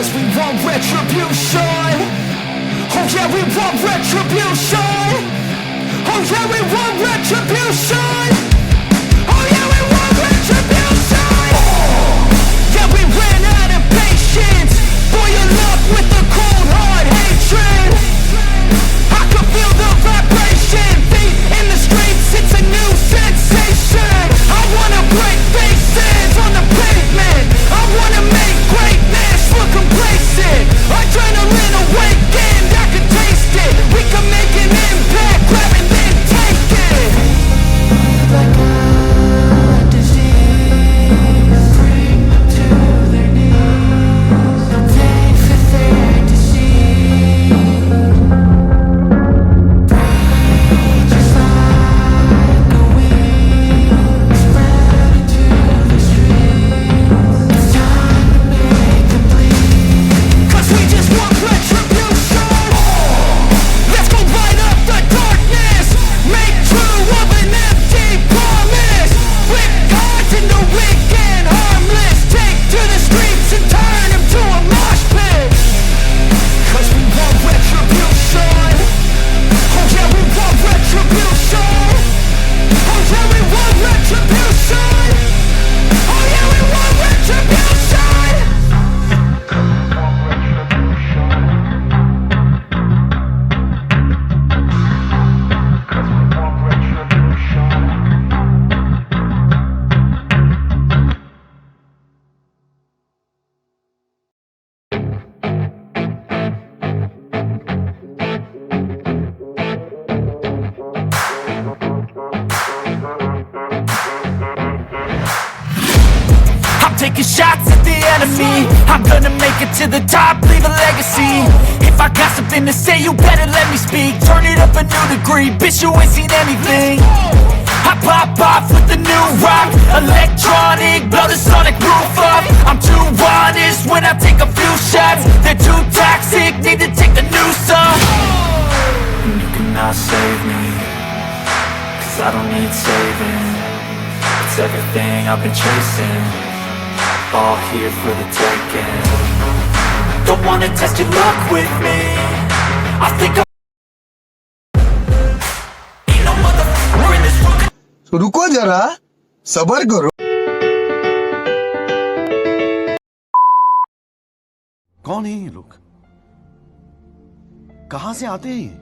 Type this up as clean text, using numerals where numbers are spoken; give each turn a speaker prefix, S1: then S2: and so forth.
S1: Cause we want retribution. Oh yeah, we want retribution. Oh yeah, we want retribution. Oh yeah, we want retribution. Yeah, we ran out of patience. Boil up with the cold hard hatred. I can feel the vibration. Feet in the streets, it's a new sensation. I wanna break faces on the pavement. I wanna make greatness look complacent. Adrenaline awakened, I can taste it. We can make an impact, grab and then take it. Like a disease, bring them to their knees. They feel their disease. Breathe just like a wind, spread into the streets. It's time to make them bleed. Cause we just want retribution. Let's go light up the darkness. Make true of an empty promise. Flip cards into weak and harmless. Take to the streets and turn them to a mosh pit. Cause we want retribution. Oh yeah, we want retribution. Oh yeah, we want retribution. Oh yeah, we want retribution. I'm taking shots at the enemy. I'm gonna make it to the top, leave a legacy. If I got something to say, you better let me speak. Turn it up a new degree, bitch, you ain't seen anything. I pop off with the new rock, electronic, blow the sonic roof up. I'm too honest when I take a few shots. They're too toxic, need to take the noose off. And you cannot save me, cause I don't need saving. It's everything I've been chasing, all here for the taking. Don't wanna test your luck with me. I think I'm ain't no motherfucker in this room.
S2: तो रुको जरा, सबर करो।
S3: कौन है ये लोग? कहां से आते हैं ये?